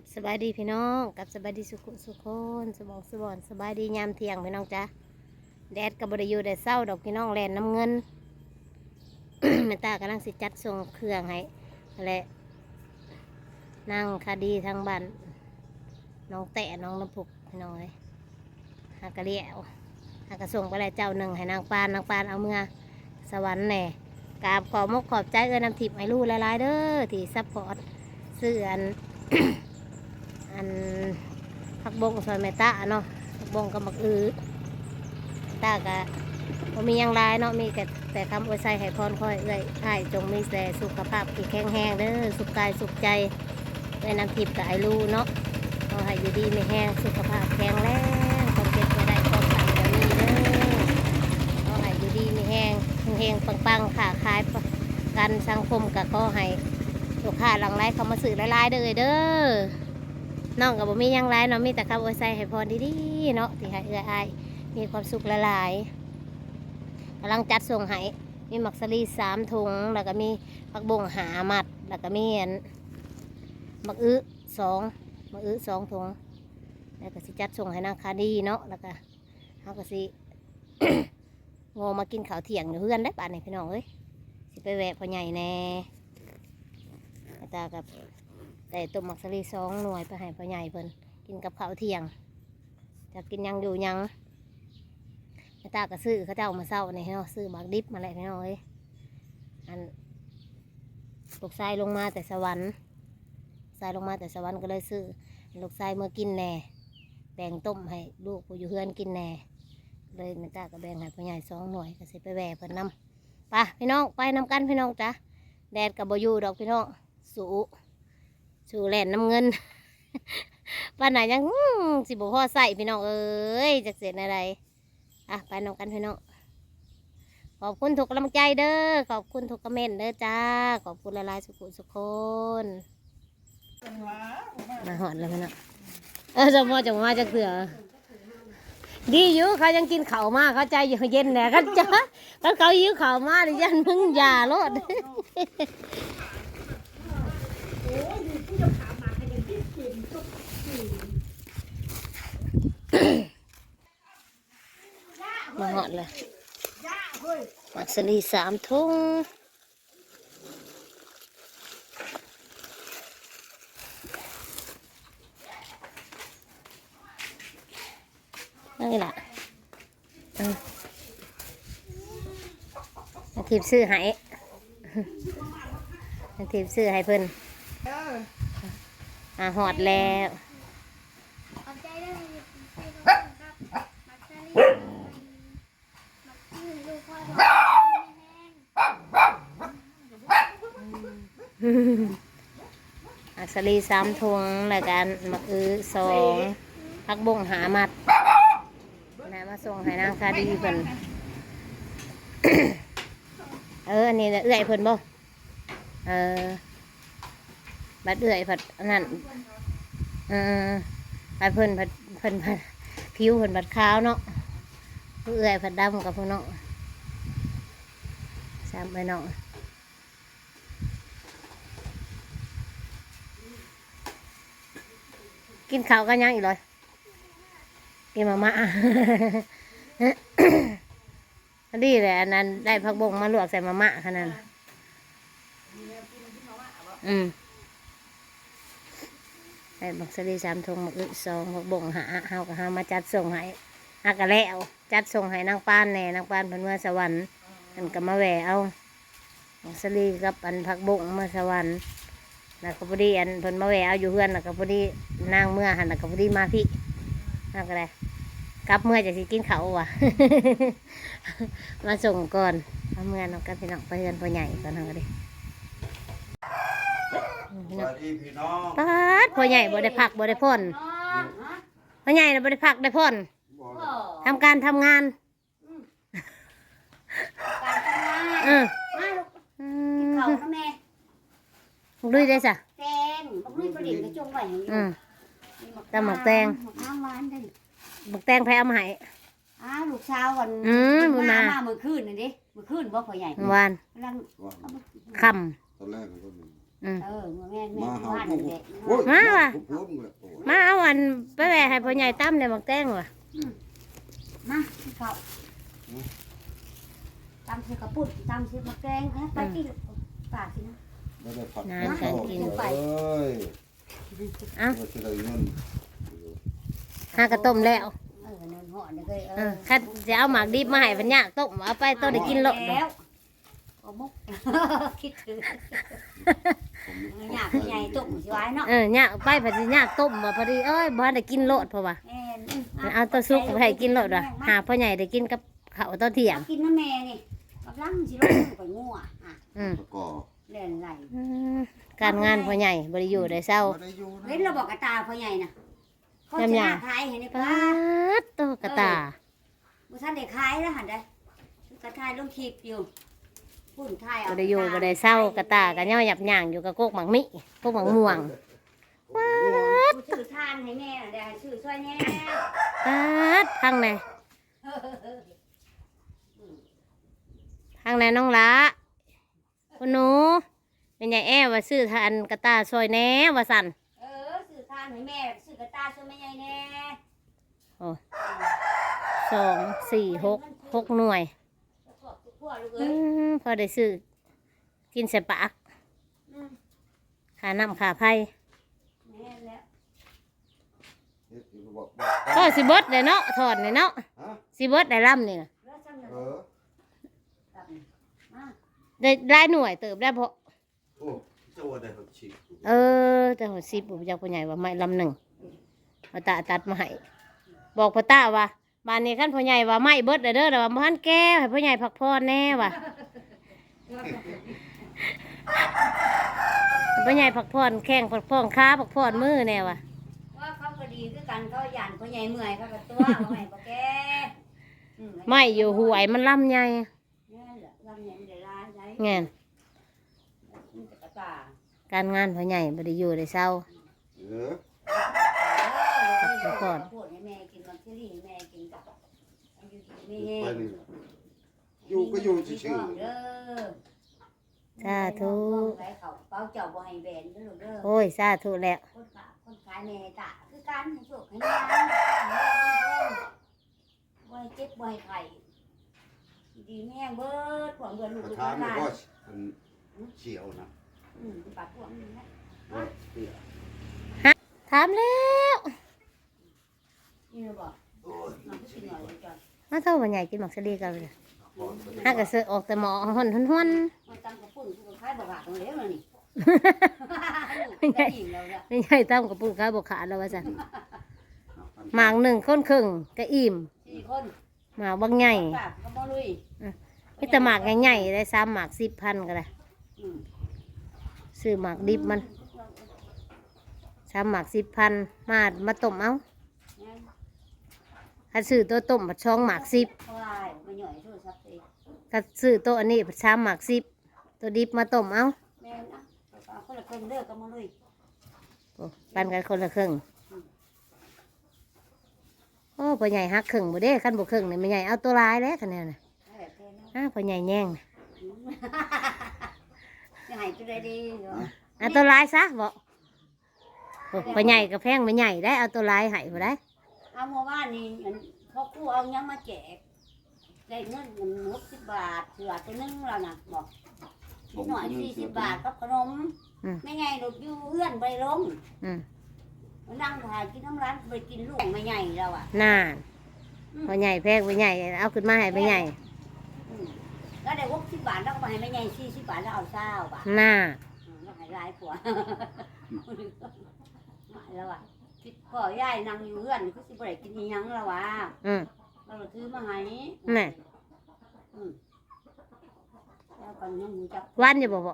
กับสบายดีพี่น้องกับสบายดีสุขคนสมองสบอนสบายดียามเที่ยงพี่น้องจ้ะแดดกับบริยูแดดเศร้าดอกพี่น้องแลนน้ำเงิน แม่ตากำลังสิจัดส่งเครื่องให้และนั่งคดีทางบ้านน้องแต่น้องน้ำผุกพี่น้องเลยหากระเลี้ยวหากระส่งไปแล้วเจ้าหนึ่งให้นางปานเอาเมื่อสวรรค์แหน่กราบขอมกขอบใจนำทิพย์ให้ลูกหลายๆเด้อที่ซัพพอร์ตซื้ออันผักบงซอยเมตาเนาะผักบงกับมักตากะบ่มีหยังหลายเนาะมีแต่คำอวยใส่ให้พรค่อยเอ้ยอ้ายจงมีแต่สุขภาพที่แข็งแรงเด้อสุขกายสุขใจได้นำทิพย์กับไอ้ลูเนาะขอให้อยู่ดีไม่แห้งสุขภาพแข็งแรงความเจ็บไม่ได้ความสั่นจะมีเด้อขอให้อยู่ดีไม่แห้งเฮงๆปังๆขาขายกันสังคมกับขอให้ลูกค้าหลังไลเขามาซื้อหลายๆเด้อเด้อน้องกับบ่มีหยังหลายเนาะมีแต่คำอวยใส่ให้พรดีๆเนาะที่ให้เอื้ออ้ายมีความสุขหลายๆกำลังจัดส่งให้มีมักสลี3 ถุงแล้วก็มีผักบง5 มัดแล้วก็มีมัก2 ถุงแล้วก็สิจัดส่งให้นางคาดีเนาะแล้วก็เขาก็สิ โง่มากินข้าวเที่ยงอยู่เพื่อนได้ป่านนี้พี่น้องเอ้ยสิไปแวะพ่อใหญ่แน่ตากับแต่ต้มมักสลี2 หน่วยไปให้พ่อใหญ่เพิ่นกินกับข้าวเที่ยงจะกินยังอยู่ยังตาก็ซื้อเขาเจ้ามาเศร้านี่เนาะซื้อบักดิบมาแหละพี่น้องเอ้ยอันลูกชายลงมาแต่สวรรค์ก็เลยซื้อลูกชายเมื่อกินแหน่แบ่งต้มให้ลูกผู้อยู่เฮือนกินแหน่เลยแม่ตาก็แบ่งให้พ่อใหญ่2 หน่วยก็สิไปแหวะเพิ่นนำไปพี่น้องไปนำกันพี่น้องจ้ะแดดกับบ่อยู่ดอกพี่น้องสู่แหลนน้ำเงิน ป้าไหนยังสิบ่พอใส่พี่น้องเอ้ยจะเสร็จอะไรอ่ะไปนำกันพี่น้องขอบคุณทุกกำลังใจเด้อขอบคุณทุกคอมเมนต์เด้อจ้าขอบคุณหลายๆสุขคนมาหอดแล้วพี่น้องจะมาจะเสือดีอยู่เขายังกินข้าวมากเขาใจอยู่เย็นแหละเขาจ้าเขาหิวข้าวมากดิยันมึงอย่าโลดมาหอดเลยมักสลี3 ถุงนี่แหละอาทิตย์ซื้อให้อาทิตย์ซื้อให้เพิ่นหอดแล้วมักสลี3 ถุงแล้วกันมัก2 ผักบง5 มัดนะมาส่งให้นางคาดีเพิ่น อันนี้เอื้อยเพิ่นบ่บัดเอื้อยผัดนั่นบัดเพิ่นผิวเพิ่นบัดขาวเนาะเอื้อยผัดดำกับพวกเนาะซ้ำไปเนาะกินข้าวกันยังอีกเลยกินมาม่า ดีเลยอันนั้นได้ผักบงมาลวกใส่มาม่าขนาดได้บักสลี3 ถุงมัก2 ผักบง5เอามาจัดส่งให้กะแล้วจัดส่งให้นางปานแน่นางปานเพิ่นเมื่อสวรรค์อันก็มาแหวเอาบักสลีกับอันผักบงเมื่อสวรรค์แล้วก็พอดีอันเพิ่นมาแหวเอาอยู่เพื่อนแล้วก็พอดีนางเมื่อหันแล้วก็พอดีมาพี่นั่นก็ได้กลับเมื่อจะสิกินเขาว่ะ มาส่งก่อนเอาเมื่อน้องกันพี่น้องไปเฮือนพ่อใหญ่ก่อนทางกันดิป๊าดพ่อใหญ่บ่ได้พักบ่ได้พ่นพ่อใหญ่บ่ได้พักได้พ่นทำการทำงานเขานะแม่ดุยได้จ้ะแตงดุยประเด็นกระจงไว้ตำหมักแตงหมักแตงแพ้เอามาให้ลูกสาววันมือมาเมื่อคืนนี่ดิเมื่อคืนบ่พ่อใหญ่วานค่ำ อืม แม่ มา บ้า หาน เด็ก มาว่ะ ผมเลย มาเอาอันไปแหวะให้พ่อใหญ่ตั้มในหมักแตงว่ะ มาเขาตำเสือกระปุกตำเสือมะแกงไปกินปากสินะ ไม่ได้ผัด นาน ข้าว การกิน เอ้ย เอ้า ว่าจะได้เงิน หากระต้มแล้ว เนินห่อเนี่ยเคย คันจะเอาหมากดิบมาให้มันยากต้มเอาไปต้นได้กินโลด แล้วโอ้มุกคิดถึงอยากใหญ่ตุ่มสวยเนาะ ยากไปพอดียากต้มมาพอดีเอ้ยบ่ได้กินโลดเพราะว่าเอาตัวซุกไปให้กินโลดว่ะหาพ่อใหญ่ได้กินกับข้าวตอนเที่ยง กินน้ำแม่นี่กับลังสิลงไปงัวอ่ะ แล้วก็ เล่นไหล การงานพ่อใหญ่บ่ได้อยู่ได้เศร้า ไม่ได้อยู่นะ เห็นเราบอกกระตาพ่อใหญ่น่ะเขาจะน่าขายเห็นไหม ปา ป้า ดโตกระตา บุษานเด็กขายแล้วหันได้กระทายลงคลิปอยู่พุ่นทายเอา บ่ได้อยู่บ่ได้เศร้ากระตากันย่อหยับย่างอยู่กับโกกหมักมิโกกหมักม่วง กูชื่อทานให้แม่เดี๋ยวชื่อช่วยแม่ ปาดทางไหนทางไหนน้องละคุณหนูเป็นใหญ่แอว่าซื้อทานกระตาซอยแหน่ว่าสั่น ชื่อทานให้แม่ชื่อกระตาช่วยแม่ใหญ่แน่ 2 4 6 6 หน่วย พวกลูก อื เอ้ย พอได้ซื้อกินใส่ปากขาน้ำขาไผ่ แม่แล้ว เฮ็ดอยู่บอก ก็สิเบิดเลยเนาะถอดเลยเนาะ ฮะ สิเบิดได้ล่ำนี่นะ แล้วจำได้ เออ ได้ได้หน่วยเติบได้เพราะ โอ้เจ้าว่าได้ผักชี แต่หัวซิบผมจากพ่อใหญ่ว่าไม่ลำหนึ่งพ่อตาตัดมาให้บอกพ่อตาว่าบ้านนี้ขั้นพ่อใหญ่ว่าไม่เบิดเด้อแต่ว่าบ้านแก้วให้พ่อใหญ่พักผ่อนแน่ว่ะให้พ่อใหญ่พักผ่อนแข้งพักผ่อนขาพักผ่อนมือแน่ว่ะ ว่าเขาก็ดีคือกันเขาหยานเขาใหญ่เมื่อยเขาก็ตัวเขาใหญ่ปะแก ไม่อยู่หวยมันลำใหญ่ นี่แหละลำใหญ่ได้ร้ายได้ แง่น มันจะกระตา การงานพ่อใหญ่บ่ได้อยู่ได้เศร้า เออ พูดให้แม่กินมันที่นี่แม่กินกับอยู่ดี ไปนี่อยู่ก็อยู่เฉย เด้อ สาธุ ไปเขาเป้าเจ้าบ่ให้แบนเด้อลูกเด้อ โอ้ยสาธุแล้ว คนขายแม่ตาคือการให้โชคให้งานบ่ให้เจ็บบ่ให้ไข้ดีแม่เบิดขวงเบิดลูก ๆ ลูก ถาม หลาน ว่ามันเฉียวนะ ปากขวงนี่นะ เตี้ย ถามแล้ว นี่เราบอก โอ้ย น้องกินหน่อยจ้ะ มาเท่าพ่อใหญ่กินหมักสลีกันเลย พอไป ฮักกระเสือออกแต่หมอหอนห้วน มันตั้งกระปุ่นคือขายบ่ขาดตรงนี้แล้วนี่ ไม่ใช่ อิ่มแล้วจ้ะ ไม่ใช่ตั้มกับปุ้งข้าวบกขาดแล้วว่าสันหมากหนึ่งก้นครึ่งก็อิ่ม 4 คน หมากบางใหญ่ ปากก็บ่ลุย มีแต่หมากใหญ่ๆได้3 หมาก10,000ก็ได้ อืม ซื้อหมากดิบมัน3 หมาก10,000มาต้มเอาถ้าซื้อตัวต้มผัดช่องหมาก10 ควายมาหน่อยโทรศัพท์เอง ถ้าซื้อตัวอันนี้ผัด3 หมาก10ตัวดิบมาต้มเอา แม่นะคนละคนเด้อก็มาลุย โอ้ปันกันคนละครึ่งโอ้พ่อใหญ่ฮักครึ่งบ่เด้คันบ่ครึ่งนี่ไม่ใหญ่เอาตัวร้ายแล้วคะแนนน่ะพ่อใหญ่แย่ง จะให้ตัวใดดีเหรอ เอาตัวร้ายซะบ่โอ้พ่อใหญ่กับแพงไม่ใหญ่ได้เอาตัวร้ายให้บ่ได้ เอาเมื่อวานนี้พ่อครูเอายังมาแจกได้เงิน60 บาทเสือตัวนึงแล้วนะบอกหน่อย40 บาทกับขนมไม่ไงลูกอยู่เอื้อนไปลง อืม มานั่งถ่ายกินน้ำร้านไปกินลูกไม่ใหญ่แล้วอ่ะ น่าพ่อใหญ่แพงไม่ใหญ่เอาขึ้นมาให้ไม่ใหญ่ แล้วได้60 บาทแล้วก็มาให้ไม่ใหญ่40 บาทแล้วเอา20 บาท น่า แล้วให้หลายผัวแล้วอ่ะคิดพ่อยายนั่งอยู่เอื้อนก็สิบ่ได้กินอีหยังแล้วว่ะ อืม เราถือมาให้ น่ะ แล้วก็ยังหูจับ วันอยู่บ่บ่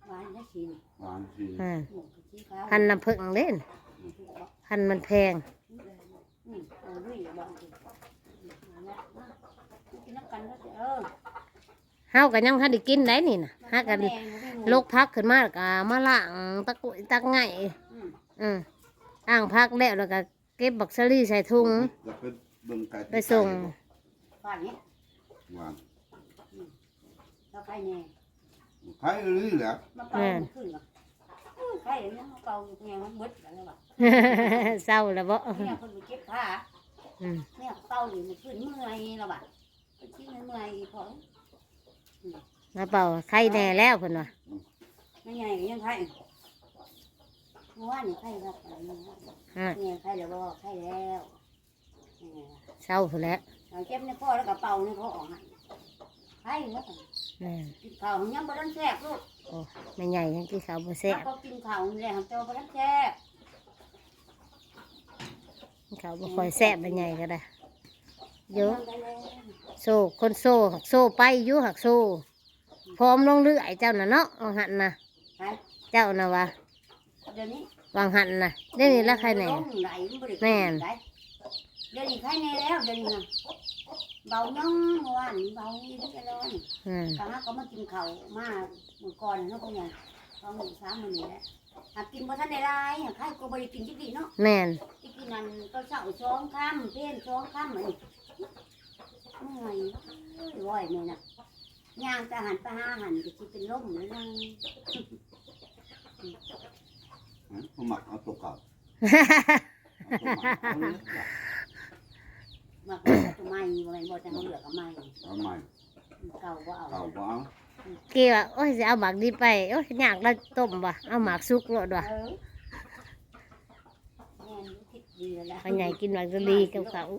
หวานได้สิ หวานที อืม หมูกะทิขาว พันน้ำผึ้งเด่นพันมันแพง เอาด้วยบอกสิกินน้ำกันแล้วสิเฮาก็ยังทันได้กินได้นี่น่ะหากันลกพักขึ้นมาแล้วก็มาล้างตะกุยตักไงอ่างพักแล้วแล้วก็เก็บบักซะลี่ใส่ถุง จะเป็นเบิ่งไก่ ไปส่ง ฝ่านนี้ หวาน แล้วใครแน่ ใครหรือแหละ มาเป่าขึ้นเหรอใครเนี่ยมาเป่าอยู่เนี่ยมันเบิดแล้วแบบ เศร้าแล้วบ่ เนี่ยคนไปเก็บผ้า อืม เนี่ยเป่าอยู่มันขึ้นเมื่อยแล้วแบบชิ้นเมื่อยพอ มาเป่าไข้แน่แล้วเพิ่นว่า ไม่ไงยังไข่เมื่อวานนี่ไข่ครับเนี่ยไข่แล้วบ่ไข่แล้ว เศร้าพุ่นแหล้ว เราเจ็บในคอแล้วก็เป่าในคอออกไข่เนาะ นั่น กินข้าวยังบ่ทันแซ่บลูก โอ้แม่ใหญ่ยังกินข้าวบ่แซ่บ ก็กินข้าวนี่แหละเจ้าบ่ทันแซ่บ กินข้าวบ่ค่อยแซ่บแม่ใหญ่ก็ได้เยอะโซ่คนโซ่หักโซ่ไปอยู่หักโซ่พร้อมลงเรื่อยเจ้าน่ะเนาะเอาหันน่ะเจ้าน่ะว่า เดี๋ยวนี้ วางหันน่ะเดี๋ยวนี้ละใครแหน่ แม่นเดี๋ยวนี้ใครแน่แล้วเดี๋ยวนี้นะเบาน้องเมื่อวานเบาอีกนิดเดียว อืม กะฮะก็มากินข้าวมาเมื่อก่อนเนาะพวกเนี่ย2 มื้อ3 มื้อนี่แหละหากกินบ่ทันได้หลายใครก็บ่ได้กินจักทีเนาะ แม่น ที่กินนั่นก็เช้า2 ค่ำเพลน2 ค่ำอันนี้เมื่อยว้อยแม่น่ะย่างจะหันไปหาหันก็สิเป็นลมแล้วนั่ง เขาหมักเอาตัวเก่า มาก็ตัวใหม่บ่แม่นบ่จังเอาเหลือกับใหม่ เอาใหม่ เก่าบ่เอา เก่าบ่เอา กี่ว่าโอ้ยจะเอาหมากดีไปโอ้ยอยากแล้วต้มว่ะเอาหมากสุกโลดว่ะ แม่นคิดดีแล้ว พ่อใหญ่กินหมากดีกับเขาว